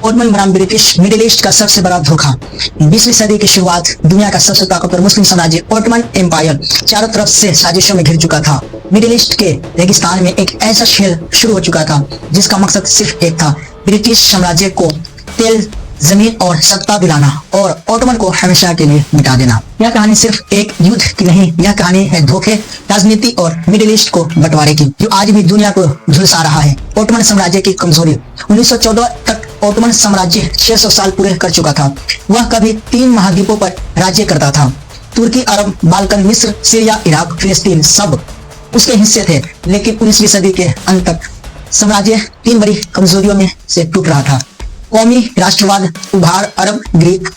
Ottoman बनाम British middle east का सबसे बड़ा धोखा। 20वीं सदी की शुरुआत, दुनिया का सबसे ताकतवर मुस्लिम साम्राज्य ओटमन एम्पायर चारों तरफ से साजिशों में घिर चुका था। मिडिल ईस्ट के रेगिस्तान में एक ऐसा खेल शुरू हो चुका था जिसका मकसद सिर्फ एक था, ब्रिटिश साम्राज्य को तेल, जमीन और सत्ता दिलाना और ओटमन को हमेशा के लिए मिटा देना। यह कहानी सिर्फ एक युद्ध की नहीं, यह कहानी है धोखे, राजनीति और मिडिल ईस्ट को बंटवारे की, जो आज भी दुनिया को झुलसा रहा है। ओटमन साम्राज्य की कमजोरी। 1914 तक ओटमन साम्राज्य 600 साल पूरे कर चुका था। वह कभी 3 महाद्वीपों पर राज्य करता था। तुर्की, अरब, बाल्कन, मिस्र, सीरिया, इराक, फिलिस्तीन सब उसके हिस्से थे। लेकिन 19वीं सदी के अंत तक साम्राज्य 3 बड़ी कमजोरियों में से टूट रहा था। कौमी राष्ट्रवाद उभार, अरब, ग्रीक,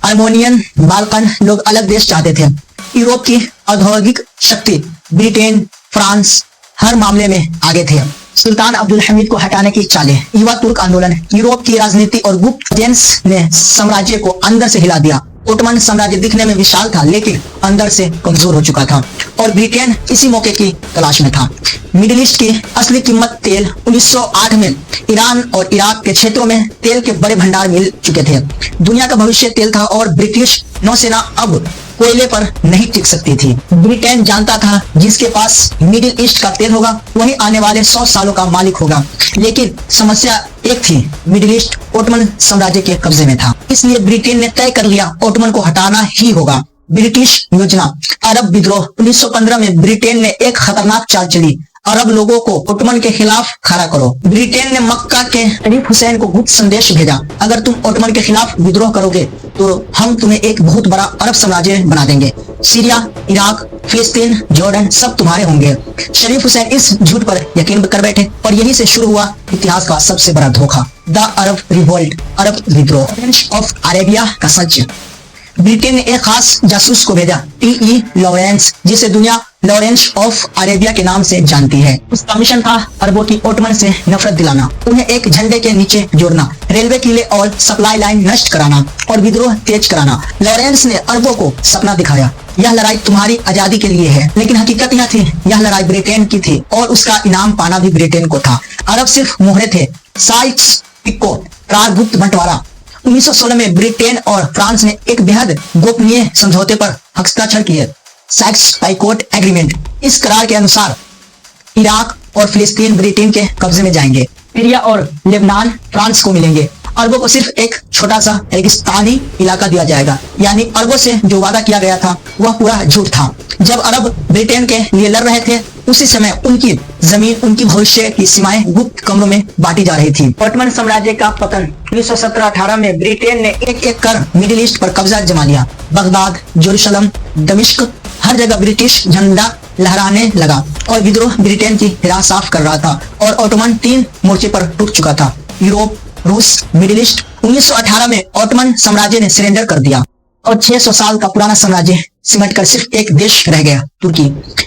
आर्मेनियन, बाल्कन लोग अलग देश चाहते थे। यूरोप की औद्योगिक शक्ति, ब्रिटेन, फ्रांस हर मामले में आगे थे। सुल्तान अब्दुल हमीद को हटाने की चालें, युवा तुर्क आंदोलन, यूरोप की राजनीति और गुप्त एजेंट्स ने साम्राज्य को अंदर से हिला दिया। ओटमन साम्राज्य दिखने में विशाल था लेकिन अंदर से कमजोर हो चुका था और ब्रिटेन इसी मौके की तलाश में था। मिडिल ईस्ट की असली कीमत तेल। 1908 में ईरान और इराक के क्षेत्रों में तेल के बड़े भंडार मिल चुके थे। दुनिया का भविष्य तेल था और ब्रिटिश नौसेना अब कोयले पर नहीं टिक सकती थी। ब्रिटेन जानता था जिसके पास मिडिल ईस्ट का तेल होगा वही आने वाले 100 सालों का मालिक होगा। लेकिन समस्या एक थी, मिडिल ईस्ट ओटमन साम्राज्य के कब्जे में था। इसलिए ब्रिटेन ने तय कर लिया ओटमन को हटाना ही होगा। ब्रिटिश योजना। अरब विद्रोह। 1915 में ब्रिटेन ने एक खतरनाक चाल चली, अरब लोगों को ओटमन के खिलाफ खड़ा करो। ब्रिटेन ने मक्का के शरीफ हुसैन को गुप्त संदेश भेजा, अगर तुम ओटमन के खिलाफ विद्रोह करोगे तो हम तुम्हें एक बहुत बड़ा अरब साम्राज्य बना देंगे। सीरिया, इराक, फिलिस्तीन, जॉर्डन सब तुम्हारे होंगे। शरीफ हुसैन इस झूठ पर यकीन कर बैठे और यहीं से शुरू हुआ इतिहास का सबसे बड़ा धोखा, द अरब रिवोल्ट, अरब विद्रोह। लॉरेंस ऑफ अरेबिया का सच। ब्रिटेन ने एक खास जासूस को भेजा, टी.ई. लॉरेंस, जिसे दुनिया लॉरेंस ऑफ अरेबिया के नाम से जानती है। उसका मिशन था अरबों की ओटमन से नफरत दिलाना, उन्हें एक झंडे के नीचे जोड़ना, रेलवे किले और सप्लाई लाइन नष्ट कराना और विद्रोह तेज कराना। लॉरेंस ने अरबों को सपना दिखाया, यह लड़ाई तुम्हारी आजादी के लिए है, लेकिन हकीकत यह थी, यह लड़ाई ब्रिटेन की थी और उसका इनाम पाना भी ब्रिटेन को था। अरब सिर्फ मोहरे थे। साइक्स पिको प्रागुप्त बंटवारा। 1916 में ब्रिटेन और फ्रांस ने एक बेहद गोपनीय समझौते पर हस्ताक्षर किए, साइक्स-पाइकोट एग्रीमेंट। इस करार के अनुसार इराक और फिलिस्तीन ब्रिटेन के कब्जे में जाएंगे, सीरिया और लेबनान फ्रांस को मिलेंगे। अरबों को सिर्फ एक छोटा सा रेगिस्तानी इलाका दिया जाएगा, यानी अरबों से जो वादा किया गया था वह पूरा झूठ था। जब अरब ब्रिटेन के लिए लड़ रहे थे उसी समय उनकी जमीन, उनकी भविष्य की सीमाएं गुप्त कमरों में बांटी जा रही थी। ओटमन साम्राज्य का पतन। 1917-18 में ब्रिटेन ने एक कर मिडिल ईस्ट पर कब्जा जमा लिया। बगदाद, जेरूसलम, दमिश्क हर जगह ब्रिटिश झंडा लहराने लगा और विद्रोह ब्रिटेन की राह साफ कर रहा था और ओटमन 3 मोर्चे पर टूट चुका था, यूरोप, रूस, मिडिल ईस्ट। 1918 में ओटमन साम्राज्य ने सरेंडर कर दिया और 600 साल का पुराना साम्राज्य सिमटकर सिर्फ एक देश रह गया, तुर्की।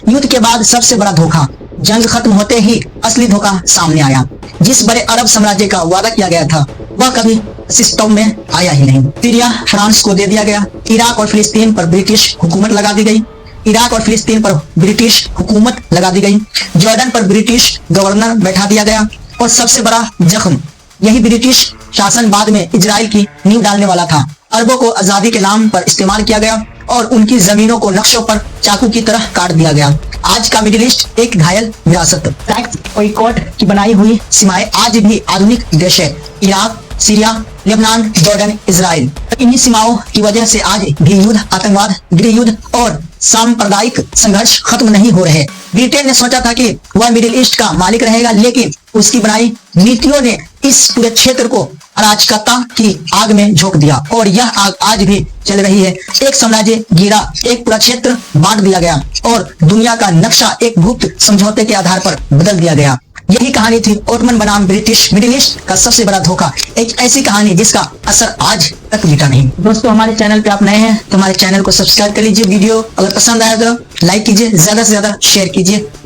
युद्ध के बाद सबसे बड़ा धोखा। जंग खत्म होते ही असली धोखा सामने आया। जिस बड़े अरब साम्राज्य का वादा किया गया था वह कभी सिस्टम में आया ही नहीं। सीरिया फ्रांस को दे दिया गया। इराक और फिलिस्तीन पर ब्रिटिश हुकूमत लगा दी गई। जॉर्डन पर ब्रिटिश गवर्नर बैठा दिया गया और सबसे बड़ा जख्म, यही ब्रिटिश शासन बाद में इजराइल की नींव डालने वाला था। अरबों को आजादी के नाम पर इस्तेमाल किया गया और उनकी जमीनों को नक्शों पर चाकू की तरह काट दिया गया। आज का मिडिल ईस्ट एक घायल विरासत। साइक्स-पाइकोट की बनाई हुई सीमाएं आज भी आधुनिक देश है, Iraq, Syria, Lebanon, Jordan, Israel. इन्हीं सीमाओं की वजह से आज भी युद्ध, आतंकवाद, गृह युद्ध और सांप्रदायिक संघर्ष खत्म नहीं हो रहे। ब्रिटेन ने सोचा था कि वह मिडिल ईस्ट का मालिक रहेगा, लेकिन उसकी बनाई नीतियों ने इस पूरे क्षेत्र को अराजकता की आग में झोंक दिया और यह आग आज भी चल रही है। एक साम्राज्य गिरा, एक पूरा क्षेत्र बांट दिया गया और दुनिया का नक्शा एक गुप्त समझौते के आधार पर बदल दिया गया। यही कहानी थी ओटमन बनाम ब्रिटिश मिडिल ईस्ट का सबसे बड़ा धोखा। एक ऐसी कहानी जिसका असर आज तक मिटा नहीं। दोस्तों, हमारे चैनल पे आप नए हैं तो हमारे चैनल को सब्सक्राइब कर लीजिए। वीडियो अगर पसंद आया तो लाइक कीजिए, ज्यादा से ज्यादा शेयर कीजिए।